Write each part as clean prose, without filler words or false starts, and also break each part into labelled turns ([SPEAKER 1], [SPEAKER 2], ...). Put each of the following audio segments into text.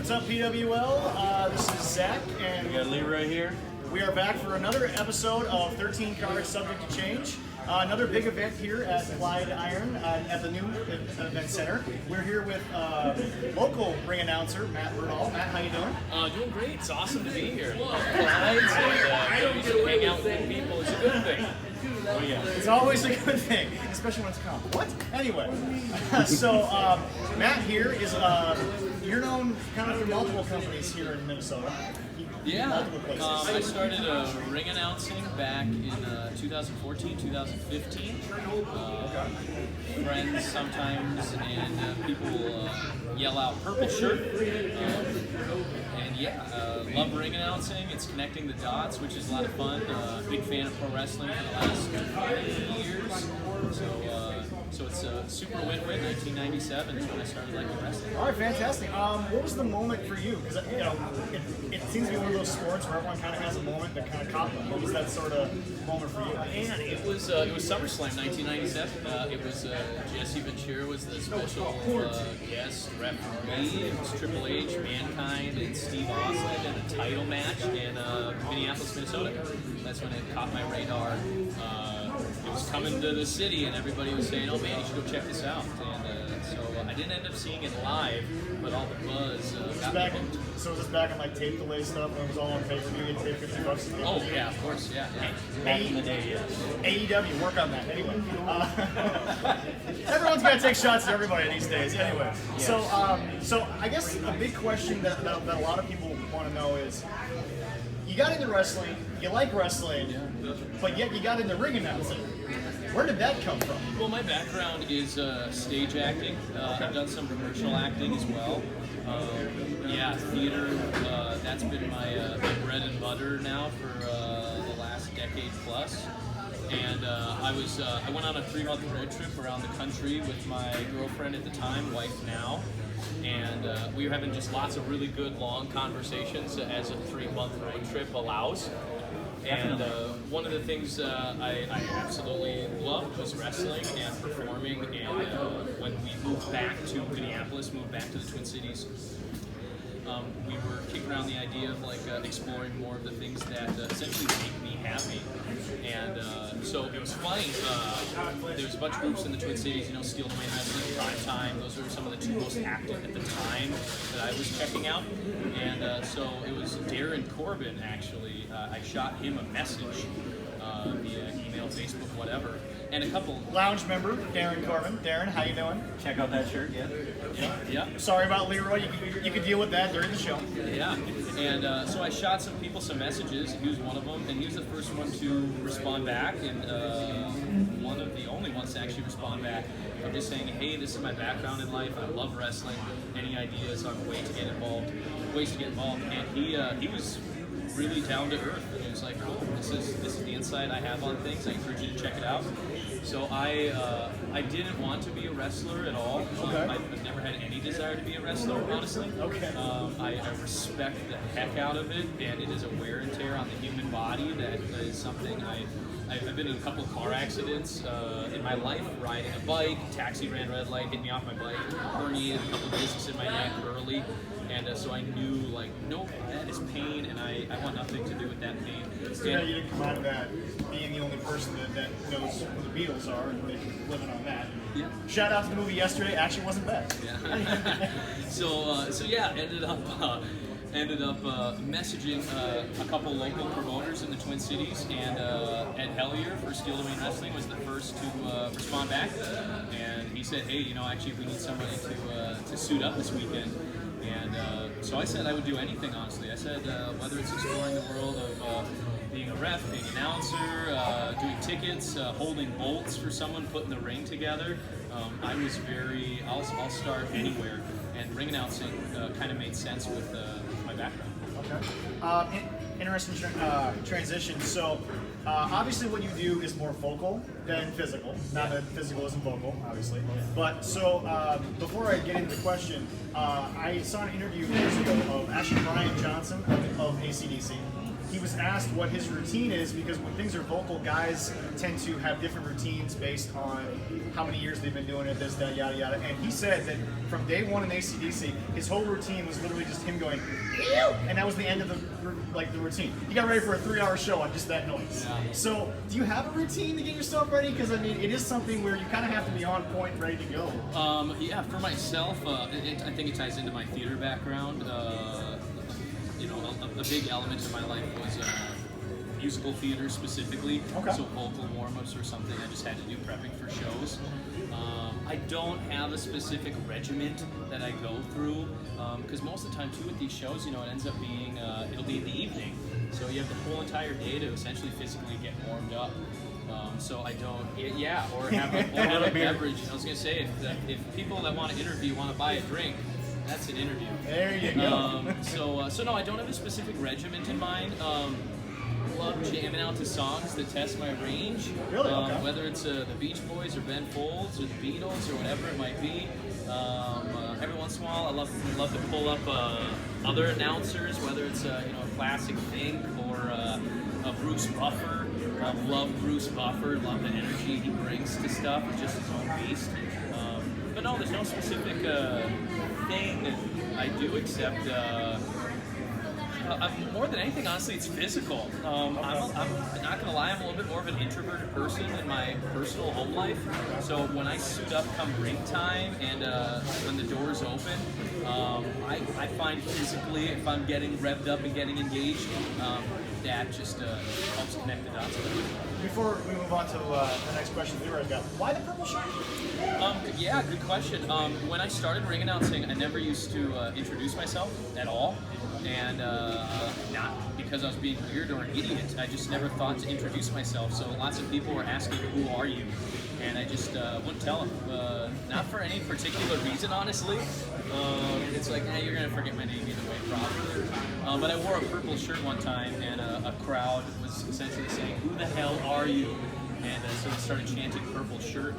[SPEAKER 1] What's up, PWL? This is Zach, and
[SPEAKER 2] We got Leroy here.
[SPEAKER 1] we are back for another episode of 13 Cards Subject to Change. Another big event here at Clyde Iron at the new event center. We're here with local ring announcer Matt Burdall. Matt, how you doing?
[SPEAKER 3] Doing great. It's awesome to be here. Clyde, and to hang out with people is a good thing.
[SPEAKER 2] Oh yeah.
[SPEAKER 1] It's always a good thing, especially when it's comp. What? Anyway, so Matt here is you're known kind of for multiple companies here in Minnesota.
[SPEAKER 3] Yeah.
[SPEAKER 1] Multiple places.
[SPEAKER 3] I started ring announcing back in 2014, 2015. Friends sometimes, and people yell out "purple shirt." And yeah, love ring announcing. It's connecting the dots, which is a lot of fun. Big fan of pro wrestling for the last 20 years. So it's a super win-win. 1997 is when I started liking wrestling.
[SPEAKER 1] All right, fantastic. What was the moment for you? Because it seems to be one of those sports where everyone kind of has a moment that kind of caught them. What was that sort of moment for you?
[SPEAKER 3] Man, it was SummerSlam 1997. It was Jesse Ventura was the special guest referee. It was Triple H, Mankind, and Steve Austin in a title match in Minneapolis, Minnesota. That's when it caught my radar. It was coming to the city, and everybody was saying, "Oh man, you should go check this out." And so I didn't end up seeing it live, but all the buzz got me hooked.
[SPEAKER 1] So was this back in like tape delay stuff when it was all on pay-per-view? You paid $50
[SPEAKER 3] Oh yeah, of course, yeah.
[SPEAKER 2] Back in the day, yes.
[SPEAKER 1] AEW, work on that. Anyway, everyone's got to take shots at everybody these days. Anyway, so I guess a big question that a lot of people want to know is, you got into wrestling, you like wrestling, but yet you got into ring announcing. Where did that come from?
[SPEAKER 3] Well, my background is stage acting. I've done some commercial acting as well. Theater. That's been my bread and butter now for the last decade plus. And I went on a 3-month road trip around the country with my girlfriend at the time, wife now. And we were having just lots of really good long conversations as a 3-month road trip allows. And one of the things I absolutely loved was wrestling and performing. And when we moved back to Minneapolis, moved back to the Twin Cities, we were kicking around the idea of like exploring more of the things that essentially make me happy. And so it was funny. There was a bunch of groups in the Twin Cities, Steel Domain Wrestling, Prime Time. Those were some of the two most active at the time that I was checking out. And so it was Darren Corbin, actually. I shot him a message via email, Facebook, whatever. And a couple
[SPEAKER 1] Lounge member, Darren Corbin. Darren, how you doing?
[SPEAKER 2] Check out that shirt, yeah.
[SPEAKER 3] Yeah.
[SPEAKER 1] Sorry about Leroy. You could deal with that during the show.
[SPEAKER 3] Yeah, and so I shot some people some messages. He was one of them, and he was the first one to respond back, and one of the only ones to actually respond back. I'm just saying, hey, this is my background in life. I love wrestling. Any ideas on ways to get involved? And he was really down to earth, and he was like, cool, this is the insight I have on things. I encourage you to check it out. So I didn't want to be a wrestler at all. I've never had any desire to be a wrestler, honestly.
[SPEAKER 1] Okay.
[SPEAKER 3] I respect the heck out of it, and it is a wear and tear on the human body that is something I've been in a couple of car accidents in my life, riding a bike, taxi ran red light, hit me off my bike, herniated a couple of discs in my neck early, and so I knew, like, nope, that is pain, and I want nothing to do with that pain.
[SPEAKER 1] So you didn't come out of that being the only person that knows who the Beatles are and living on that.
[SPEAKER 3] Yeah.
[SPEAKER 1] Shout out to the movie yesterday. Actually, wasn't bad.
[SPEAKER 3] Yeah. So yeah, ended up messaging a couple local promoters in the Twin Cities, and Ed Hellier for Steel Domain Wrestling was the first to respond back, and he said, hey, actually we need somebody to suit up this weekend. And so I said I would do anything, honestly. I said whether it's exploring the world of being a ref, being an announcer, doing tickets, holding bolts for someone, putting the ring together. I was I'll start anywhere. And ring announcing kind of made sense with my background.
[SPEAKER 1] Okay. Interesting transition. So, obviously what you do is more vocal than physical. Not that physical isn't vocal, obviously. But, so, before I get into the question, I saw an interview years ago of actually Brian Johnson of AC/DC. he was asked what his routine is, because when things are vocal, guys tend to have different routines based on how many years they've been doing it, this, that, yada, yada. And he said that from day one in AC/DC, his whole routine was literally just him going, ew, and that was the end of the routine. He got ready for a 3-hour show on just that noise.
[SPEAKER 3] Yeah.
[SPEAKER 1] So, do you have a routine to get yourself ready? Because I mean, it is something where you kind of have to be on point, ready to go.
[SPEAKER 3] Yeah, for myself, I think it ties into my theater background. You know, a big element of my life was musical theater specifically.
[SPEAKER 1] Okay.
[SPEAKER 3] So vocal warm-ups or something I just had to do prepping for shows. I don't have a specific regiment that I go through, because most of the time too with these shows, you know, it ends up being, it'll be in the evening. So you have the whole entire day to essentially physically get warmed up. So I don't, or have a beverage. I was gonna say, if people that want to interview want to buy a drink, that's an interview.
[SPEAKER 1] There you go.
[SPEAKER 3] So no, I don't have a specific regiment in mind. Love jamming out to songs that test my range.
[SPEAKER 1] Really? Okay.
[SPEAKER 3] Whether it's the Beach Boys or Ben Folds or the Beatles or whatever it might be. Every once in a while, I love to pull up other announcers, whether it's a classic Think or a Bruce Buffer. I love Bruce Buffer. Love the energy he brings to stuff. It's just his own beast. But no, there's no specific thing that I do except. More than anything, honestly, it's physical. I'm not gonna lie, I'm a little bit more of an introverted person in my personal home life. So when I suit up come ring time and when the doors open, I find physically, if I'm getting revved up and getting engaged, that just helps connect the dots.
[SPEAKER 1] Before we move on to the next question Leroy's got, why the purple shirt?
[SPEAKER 3] Yeah, good question. When I started ring announcing, I never used to introduce myself at all. And not because I was being weird or an idiot. I just never thought to introduce myself. So lots of people were asking, "Who are you?" And I just wouldn't tell them. Not for any particular reason, honestly. It's like, you're gonna forget my name either way, probably. But I wore a purple shirt one time, and a crowd was essentially saying, "Who the hell are you?" And so they started chanting "purple shirt."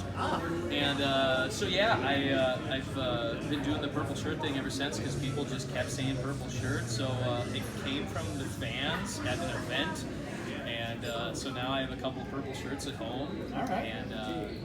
[SPEAKER 3] And so yeah, I've been doing the purple shirt thing ever since, because people just kept saying "purple shirt." So it came from the fans at an event, and so now I have a couple of purple shirts at home.
[SPEAKER 1] All right.
[SPEAKER 3] And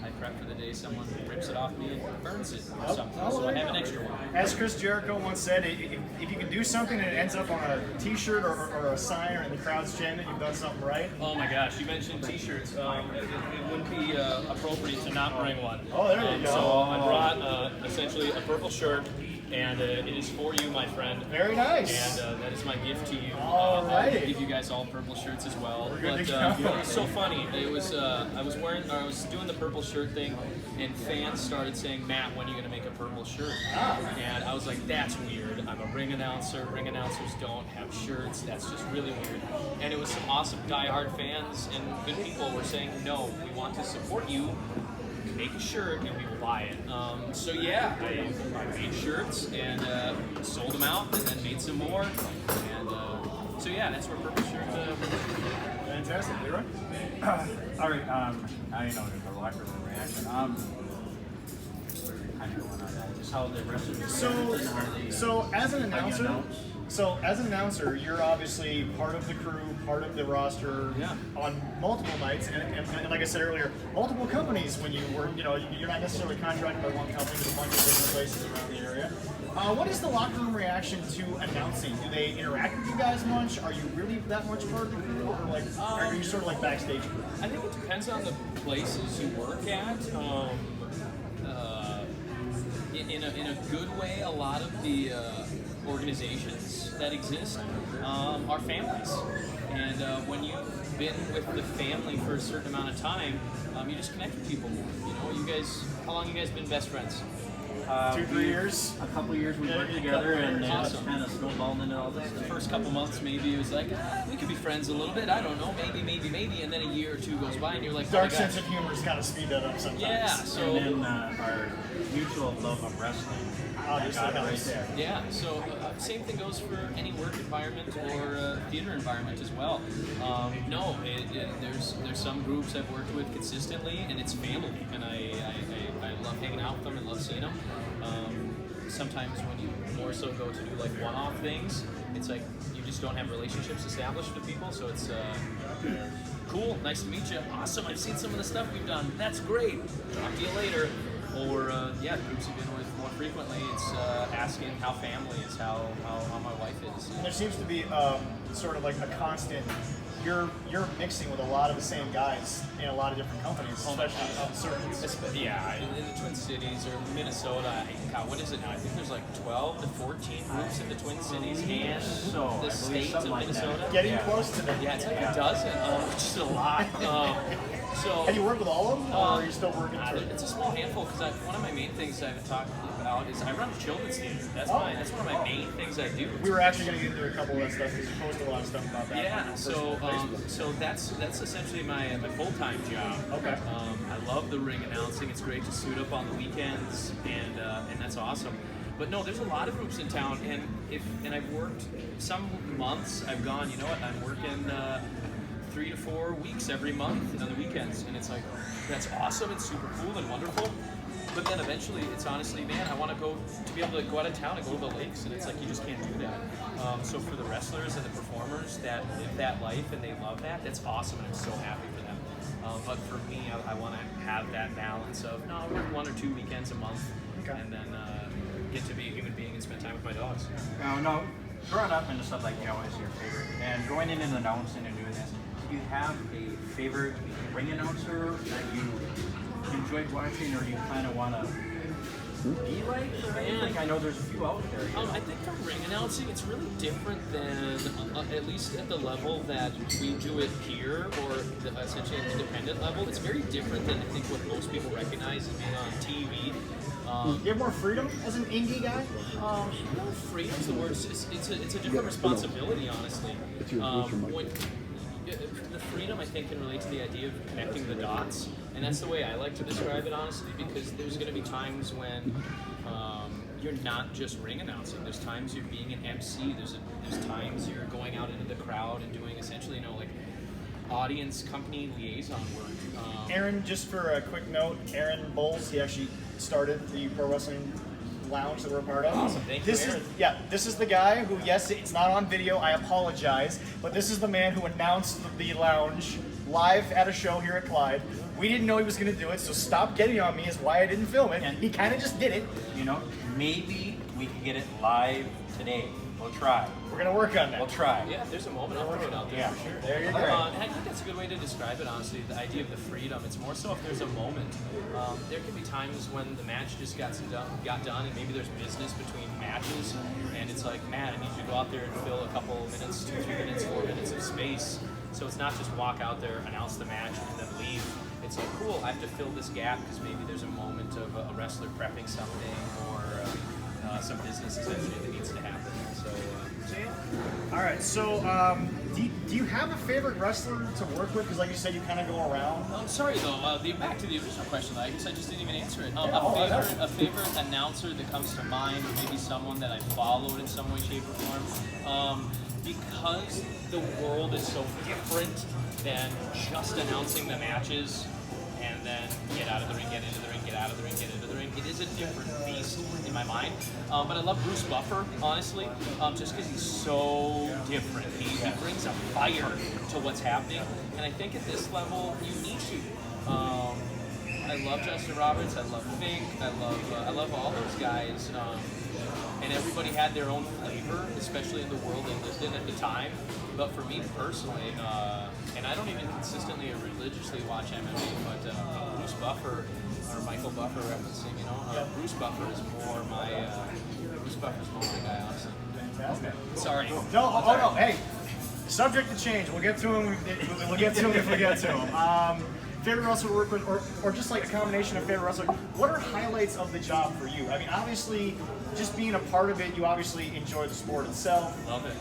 [SPEAKER 3] I prep for the day someone rips it off me and burns it or something. So I have an extra one.
[SPEAKER 1] As Chris Jericho once said, if you can do something and it ends up on a T-shirt or a sign, or in the crowd's chanting, you've done something right.
[SPEAKER 3] Oh my gosh, you mentioned T-shirts. It wouldn't be appropriate to not bring one.
[SPEAKER 1] Oh, there you go.
[SPEAKER 3] So I brought essentially a purple shirt, and it is for you, my friend.
[SPEAKER 1] Very nice.
[SPEAKER 3] And that is my gift to you.
[SPEAKER 1] Alrighty.
[SPEAKER 3] I'll give you guys all purple shirts as well.
[SPEAKER 1] We're good
[SPEAKER 3] But
[SPEAKER 1] to go.
[SPEAKER 3] it was so funny. It was I was doing the purple shirt thing, and fans started saying, "Matt, when are you gonna make a purple shirt?" And I was like, "That's weird. I'm a ring announcer. Ring announcers don't have shirts. That's just really weird." And it was some awesome diehard fans and good people were saying, "No, we want to support you. Make a shirt and we will buy it." So yeah, I made shirts and sold them out, and then made some more. And so yeah, that's where purple shirt.
[SPEAKER 1] Fantastic, Leroy.
[SPEAKER 2] All right, I know the locker room reaction. I know one on that. Just how the rest of the
[SPEAKER 1] So as an announcer, you're obviously part of the crew, part of the roster on multiple nights, and like I said earlier, multiple companies. When you work, you're not necessarily contracted by one company, but a bunch of different places around the area. What is the locker room reaction to announcing? Do they interact with you guys much? Are you really that much part of the crew, or are you sort of like backstage crew?
[SPEAKER 3] I think it depends on the places you work at. In a good way, a lot of the organizations that exist are families, and when you've been with the family for a certain amount of time, you just connect with people more. You guys, how long you guys been best friends?
[SPEAKER 1] 2-3 years.
[SPEAKER 2] A couple years we worked together, and it's
[SPEAKER 3] Awesome.
[SPEAKER 2] kind of snowballed into all this
[SPEAKER 3] The
[SPEAKER 2] stuff.
[SPEAKER 3] first couple months, maybe it was like, we could be friends a little bit. I don't know, maybe, and then a year or two goes by, and you're like,
[SPEAKER 1] Dark
[SPEAKER 3] oh my
[SPEAKER 1] sense
[SPEAKER 3] gosh.
[SPEAKER 1] of humor has kind of speed that up sometimes.
[SPEAKER 3] Yeah. So
[SPEAKER 2] And then our mutual love of wrestling.
[SPEAKER 1] Obviously,
[SPEAKER 2] Got it right
[SPEAKER 1] helps.
[SPEAKER 2] there.
[SPEAKER 3] yeah, so same thing goes for any work environment or theater environment as well. No, there's some groups I've worked with consistently, and it's family, and I love hanging out with them and love seeing them. sometimes when you more so go to do like one-off things, it's like you just don't have relationships established with people. So it's cool, nice to meet you, awesome. I've seen some of the stuff we've done. That's great. Talk to you later. Or yeah, groups you've been with more frequently. It's asking how family is, how my wife is.
[SPEAKER 1] And there seems to be sort of like a constant. You're mixing with a lot of the same guys in a lot of different companies, especially on circuits.
[SPEAKER 3] Yeah, in the Twin Cities or Minnesota. God, what is it now? I think there's like 12 to 14 groups in the Twin Cities and the state of Minnesota.
[SPEAKER 1] Getting close to that.
[SPEAKER 3] Yeah, it's like a dozen. It's just a lot. So,
[SPEAKER 1] have you worked with all of them, or are you still working through?
[SPEAKER 3] It's a small handful because one of my main things I've talked about is I run a children's theater. That's one of my main things I do.
[SPEAKER 1] We were actually going to get into a couple of that stuff because you post a lot of stuff about that.
[SPEAKER 3] Yeah, so that's essentially my full-time job.
[SPEAKER 1] Okay.
[SPEAKER 3] I love the ring announcing. It's great to suit up on the weekends, and that's awesome. But no, there's a lot of groups in town, and I've worked some months. I've gone, you know what? I'm working 3 to 4 weeks every month on the weekends, and it's like that's awesome. It's super cool and wonderful. But then eventually, it's honestly, man, I want to be able to go out of town and go to the lakes, and it's like you just can't do that. So for the wrestlers and the performers that live that life and they love that, that's awesome, and I'm so happy for them. But for me, I want to have that balance of no, I work 1 or 2 weekends a month, and then get to be a human being and spend time with my dogs.
[SPEAKER 2] No, growing up and stuff like is your favorite, and going in and announcing and doing this. Do you have a favorite ring announcer that you enjoyed watching, or do you kind of want to be like? Or anything? I know there's a few out there.
[SPEAKER 3] I think for ring announcing, it's really different than, at least at the level that we do it here, or essentially an independent level. It's very different than I think what most people recognize as being on TV.
[SPEAKER 1] You have more freedom as an indie guy?
[SPEAKER 3] No, freedom's the word. It's a different responsibility, honestly. The freedom, I think, can relate to the idea of connecting the dots, and that's the way I like to describe it, honestly, because there's going to be times when you're not just ring announcing. There's times you're being an MC. There's times you're going out into the crowd and doing essentially, like audience company liaison work.
[SPEAKER 1] Aaron, just for a quick note, Aaron Bowles, he actually started the Pro Wrestling Lounge that we're a part of.
[SPEAKER 3] Awesome, thank you, Aaron.
[SPEAKER 1] This is the guy who, yes, it's not on video, I apologize, but this is the man who announced the lounge live at a show here at Clyde. We didn't know he was going to do it, so stop getting on me is why I didn't film it. And he kind of just did it.
[SPEAKER 2] Maybe we can get it live today. We'll try.
[SPEAKER 1] We're going to work on that.
[SPEAKER 2] We'll try.
[SPEAKER 3] Yeah, if there's a moment, I'll throw it out there for sure.
[SPEAKER 1] There you go.
[SPEAKER 3] And I think that's a good way to describe it, honestly, the idea of the freedom. It's more so if there's a moment. There can be times when the match just got done, and maybe there's business between matches, and it's like, man, I need you to go out there and fill a couple minutes, 2 minutes, 4 minutes of space. So it's not just walk out there, announce the match, and then leave. It's like, cool, I have to fill this gap because maybe there's a moment of a wrestler prepping something, or some business essentially that needs to happen. So yeah.
[SPEAKER 1] All right, so do you have a favorite wrestler to work with? Because like you said, you kind of go around.
[SPEAKER 3] I'm sorry though, back to the original question, I guess I just didn't even answer it. A favorite announcer that comes to mind, or maybe someone that I followed in some way, shape, or form. Because the world is so different than just announcing the matches and then get out of the ring, get into the ring, get out of the ring, get into the ring. It is a different beast in my mind. But I love Bruce Buffer, honestly, just because he's so different. He brings a fire to what's happening. And I think at this level, you need to. I love Justin Roberts, I love Fink, I love all those guys. And everybody had their own flavor, especially in the world they lived in at the time. But for me personally, and I don't even consistently or religiously watch MMA, but Bruce Buffer, or Michael Buffer referencing, Bruce Buffer is more my guy, honestly.
[SPEAKER 1] Fantastic.
[SPEAKER 3] Sorry.
[SPEAKER 1] No, hey, subject to change. We'll get to him. We'll get to him if we get to him. Favorite wrestler to work with, or just like a combination of favorite wrestler. What are highlights of the job for you? I mean, obviously, just being a part of it, you obviously enjoy the sport itself.
[SPEAKER 3] Love it.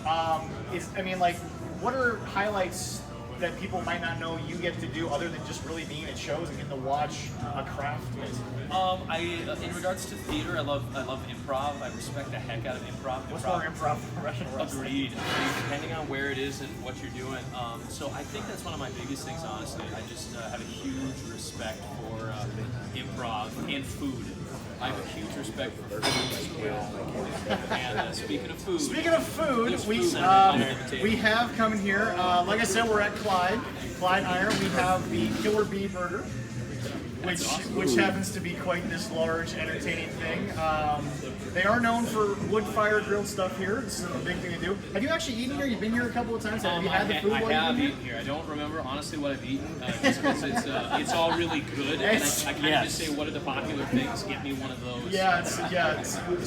[SPEAKER 1] What are highlights that people might not know you get to do other than just really being at shows and getting to watch a craft?
[SPEAKER 3] In regards to theater, I love improv. I respect the heck out of improv.
[SPEAKER 1] What's more improv than professional wrestling?
[SPEAKER 3] Agreed. Depending on where it is and what you're doing. So I think that's one of my biggest things, honestly. I just have a huge respect for improv and food. I have a huge respect for food as well. And speaking of food, there's food
[SPEAKER 1] we have coming here. Like I said, we're at Clyde Iron. We have the Killer Bee Burger, which happens to be quite this large, entertaining thing. They are known for wood-fired grilled stuff here. It's a big thing to do. Have you actually eaten here? You've been here a couple of times. Have you had the food?
[SPEAKER 3] I have eaten here. I don't remember honestly what I've eaten, just because it's all really good. And I kind of just say, what are the popular things? Get me one of those.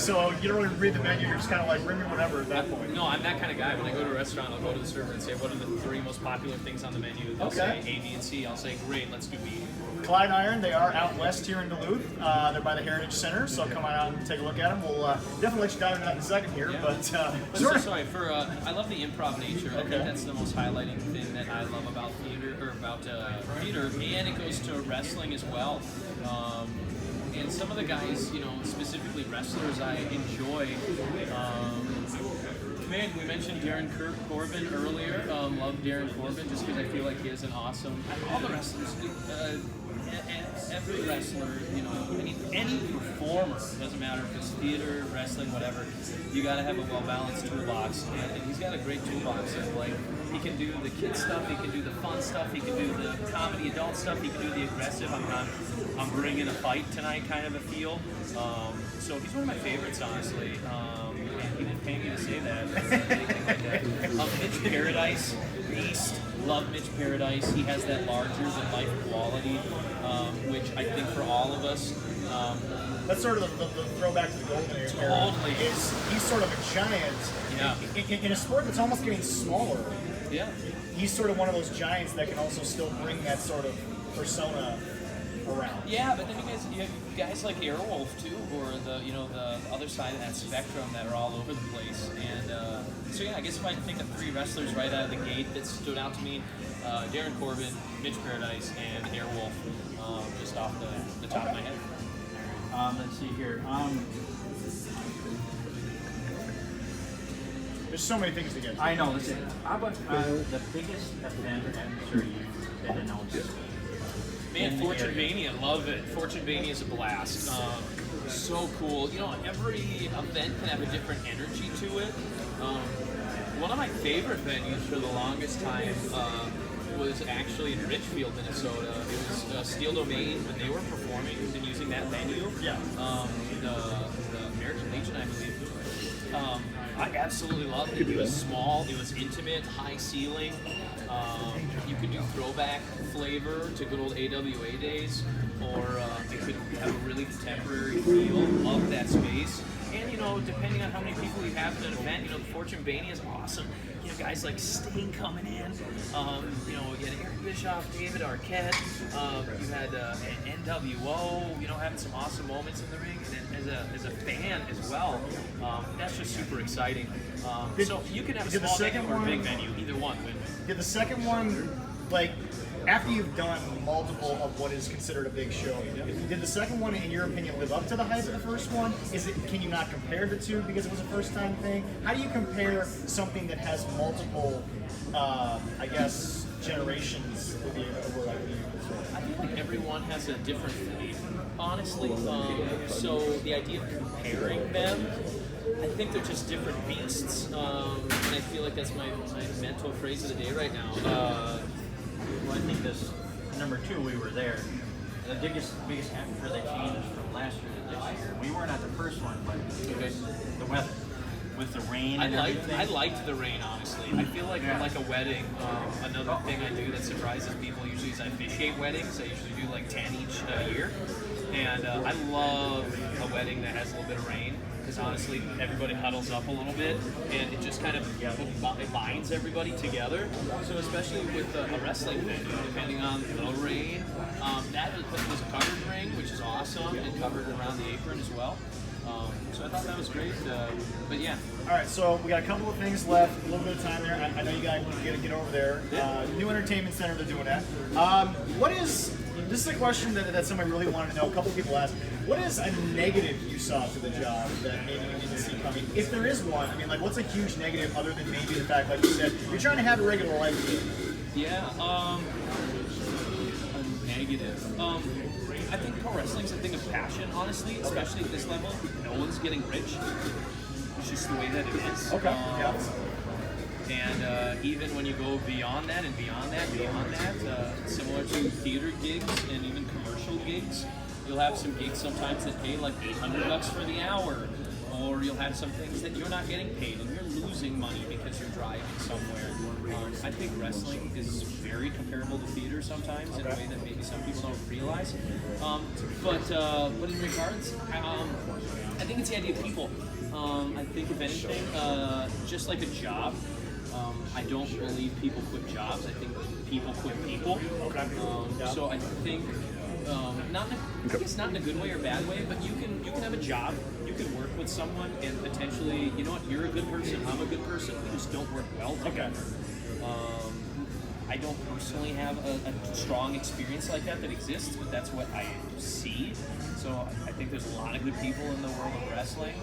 [SPEAKER 1] So you don't really read the menu. You're just kind of like, bring me whatever at that point.
[SPEAKER 3] No, I'm that kind of guy. When I go to a restaurant, I'll go to the server and say, what are the 3 most popular things on the menu? They'll say A, B, and C. I'll say, great, let's do B.
[SPEAKER 1] Clyde Iron, they are out west here in Duluth. They're by the Heritage Center, so come on out and take a look at them. We'll definitely let you dive into that in a second here.
[SPEAKER 3] Yeah.
[SPEAKER 1] But
[SPEAKER 3] sorry for I love the improv nature. I think that's the most highlighting thing that I love about theater, and it goes to wrestling as well. And some of the guys, specifically wrestlers, I enjoy. We mentioned Darren Corbin earlier. Love Darren Corbin just because I feel like he is an awesome. All the wrestlers, every wrestler, any performer, doesn't matter if it's theater, wrestling, whatever. You got to have a well-balanced toolbox, and he's got a great toolbox. Like he can do the kid stuff, he can do the fun stuff, he can do the comedy adult stuff, he can do the aggressive. I'm bringing a fight tonight kind of a feel. So he's one of my favorites, honestly. He didn't pay me to say that. Mitch Paradise, beast. Love Mitch Paradise. He has that larger-than-life quality, which I think for all of us.
[SPEAKER 1] That's sort of the throwback to the golden age.
[SPEAKER 3] Totally.
[SPEAKER 1] He's sort of a giant. In a sport that's almost getting smaller.
[SPEAKER 3] Yeah.
[SPEAKER 1] He's sort of one of those giants that can also still bring that sort of persona around.
[SPEAKER 3] Yeah, but then you have guys like Airwolf too, who are the other side of that spectrum that are all over the place. And so I guess if I think of 3 wrestlers right out of the gate that stood out to me, Darren Corbin, Mitch Paradise, and Airwolf, just off the top of my head.
[SPEAKER 2] Let's see here.
[SPEAKER 1] There's so many things to get to.
[SPEAKER 2] I know. Listen, how about the biggest event or atmosphere you've been announced?
[SPEAKER 3] Man, Fortune Mania, love it. Fortune Mania is a blast. So cool. Every event can have a different energy to it. One of my favorite venues for the longest time was actually in Richfield, Minnesota. It was Steel Domain when they were performing and using that venue.
[SPEAKER 1] Yeah.
[SPEAKER 3] The American Legion, I believe. I absolutely loved it. It was small, it was intimate, high ceiling. You could do throwback flavor to good old AWA days, or it could have a really contemporary feel. Love that space. And depending on how many people you have in an event, the Fortune Mania is awesome. Guys like Sting coming in. You had Eric Bischoff, David Arquette. You had NWO. Having some awesome moments in the ring, and then as a fan as well. That's just super exciting. So you can have a small venue or a big venue, either one.
[SPEAKER 1] Did the second one, after you've done multiple of what is considered a big show, did the second one, in your opinion, live up to the hype of the first one? Can you not compare the two because it was a first-time thing? How do you compare something that has multiple, generations over
[SPEAKER 3] I feel like everyone has a different flavor, honestly. So the idea of comparing them, I think they're just different beasts. And I feel like that's my mental phrase of the day right now.
[SPEAKER 2] Well, I think this number 2, we were there. The biggest atmosphere they changed from last year to this year. We weren't at the first one, but the weather with the rain.
[SPEAKER 3] I liked the rain, honestly. I feel like a wedding. Another thing I do that surprises people usually is I officiate weddings. I usually do 10 each year, and I love a wedding that has a little bit of rain. Because honestly, everybody huddles up a little bit, and it just kind of it binds everybody together. So especially with a wrestling venue, depending on the rain, that was a covered ring, which is awesome, and covered around the apron as well. So I thought that was great. But yeah.
[SPEAKER 1] All right, so we got a couple of things left, a little bit of time there. I know you guys get over there. New entertainment center, they're doing that. This is a question that somebody really wanted to know. A couple of people asked, what is a negative you saw to the job that maybe you didn't see coming? If there is one, I mean, like, what's a huge negative other than maybe the fact, like you said, you're trying to have a regular life?
[SPEAKER 3] Yeah, a negative. I think pro wrestling's a thing of passion, honestly, especially at this level. No one's getting rich. It's just the way that it is.
[SPEAKER 1] Okay.
[SPEAKER 3] And even when you go beyond that and beyond that, similar to theater gigs and even commercial gigs, you'll have some gigs sometimes that pay like $800 for the hour, or you'll have some things that you're not getting paid and you're losing money because you're driving somewhere. I think wrestling is very comparable to theater sometimes in a way that maybe some people don't realize. But in regards, I think it's the idea of people. I think if anything, just like a job, I don't believe people quit jobs. I think people quit people. So I think I guess not in a good way or bad way, but you can have a job, you can work with someone, and potentially, you know what, you're a good person, I'm a good person, we just don't work well together. I don't personally have a strong experience like that exists, but that's what I see. So I think there's a lot of good people in the world of wrestling,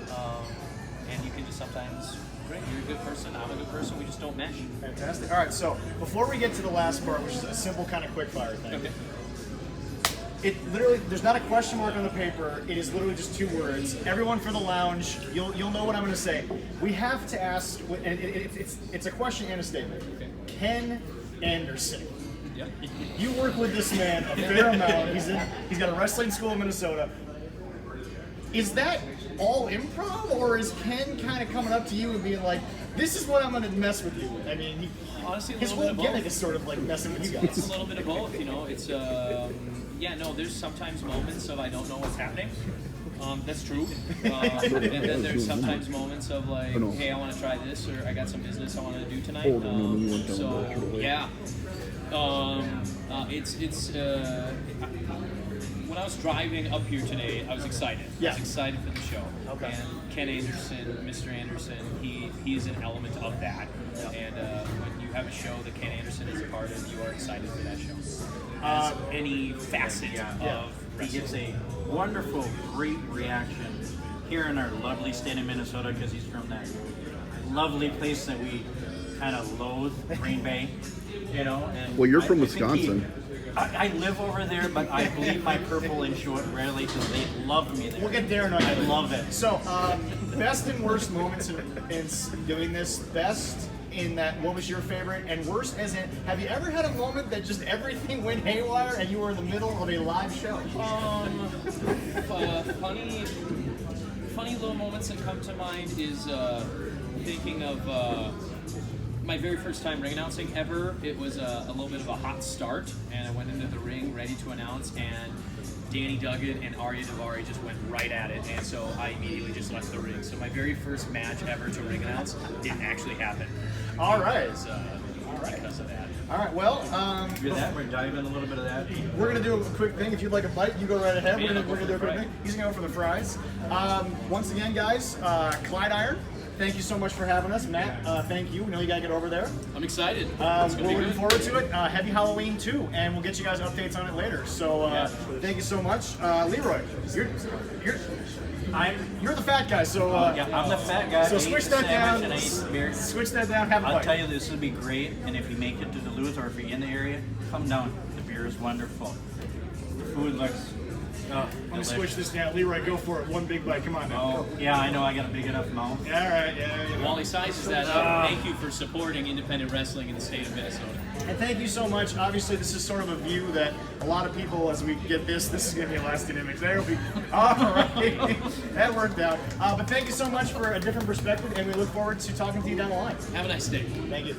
[SPEAKER 3] and you can just sometimes, great, you're a good person, I'm a good person, we just don't mesh.
[SPEAKER 1] Fantastic. All right, so before we get to the last part, which is a simple kind of quick fire thing.
[SPEAKER 3] Okay.
[SPEAKER 1] It literally, there's not a question mark on the paper. It is literally just 2 words. Everyone for the lounge, you'll know what I'm going to say. We have to ask, and it's a question and a statement.
[SPEAKER 3] Okay.
[SPEAKER 1] Ken Anderson.
[SPEAKER 3] Yep.
[SPEAKER 1] You work with this man a fair amount. He's got a wrestling school in Minnesota. Is that all improv, or is Ken kind of coming up to you and being like, "This is what I'm going to mess with you with"? I mean,
[SPEAKER 3] honestly,
[SPEAKER 1] his whole gimmick is sort of like messing with you guys.
[SPEAKER 3] It's a little bit of both, you know. It's there's sometimes moments of I don't know what's happening. That's true. And then there's sometimes moments of like, hey, I want to try this, or I got some business I want to do tonight. When I was driving up here today, I was excited.
[SPEAKER 1] Yeah.
[SPEAKER 3] I was excited for the show.
[SPEAKER 1] Okay.
[SPEAKER 3] And Ken Anderson, Mr. Anderson, he's an element of that.
[SPEAKER 1] Yeah.
[SPEAKER 3] And when you have a show that Ken Anderson is a part of, you are excited for that show. As any facet of
[SPEAKER 2] he gets a wonderful, great reaction here in our lovely state of Minnesota, because he's from that lovely place that we kind of loathe, Green Bay. You know. And
[SPEAKER 4] well, you're from Wisconsin.
[SPEAKER 2] I live over there, but I bleed my purple and show it rarely because they love me there.
[SPEAKER 1] We'll get there in a minute.
[SPEAKER 2] I love it.
[SPEAKER 1] So, best and worst moments in doing this. Best in that, what was your favorite? And worst as in, have you ever had a moment that just everything went haywire and you were in the middle of a live show?
[SPEAKER 3] Funny little moments that come to mind is thinking of my very first time ring announcing ever. It was a little bit of a hot start, and I went into the ring ready to announce, and Danny Duggan and Arya Daivari just went right at it, and so I immediately just left the ring. So my very first match ever to ring announce didn't actually happen.
[SPEAKER 1] All right.
[SPEAKER 3] Because of that.
[SPEAKER 1] All right, well,
[SPEAKER 2] We're diving in a little bit of that.
[SPEAKER 1] we're going to do a quick thing. If you'd like a bite, you go right ahead. We're going to do a quick thing. He's going to go for the fries. Once again, guys, Clyde Iron, thank you so much for having us. Matt, thank you. We know you got to get over there.
[SPEAKER 3] I'm excited.
[SPEAKER 1] We're looking forward to it. Happy Halloween, too, and we'll get you guys updates on it later. So thank you so much. Leroy, you're the fat guy, so...
[SPEAKER 2] I'm the fat guy.
[SPEAKER 1] So switch that down.
[SPEAKER 2] And I eat beer.
[SPEAKER 1] Switch that down, have a
[SPEAKER 2] I'll
[SPEAKER 1] bite.
[SPEAKER 2] tell you, this would be great, and if you make it to Duluth or if you're in the area, come down. The beer is wonderful. The food looks
[SPEAKER 1] I'm going to switch this down. Leroy, go for it. One big bite. Come on now.
[SPEAKER 2] Oh, yeah, I know. I got a big enough mouth.
[SPEAKER 1] All right, yeah.
[SPEAKER 3] While he sizes that up, thank you for supporting independent wrestling in the state of Minnesota.
[SPEAKER 1] And thank you so much. Obviously, this is sort of a view that a lot of people, as we get this is going to be a lasting image. There will be. All right. That worked out. But thank you so much for a different perspective, and we look forward to talking to you down the line.
[SPEAKER 3] Have a nice day.
[SPEAKER 1] Thank you.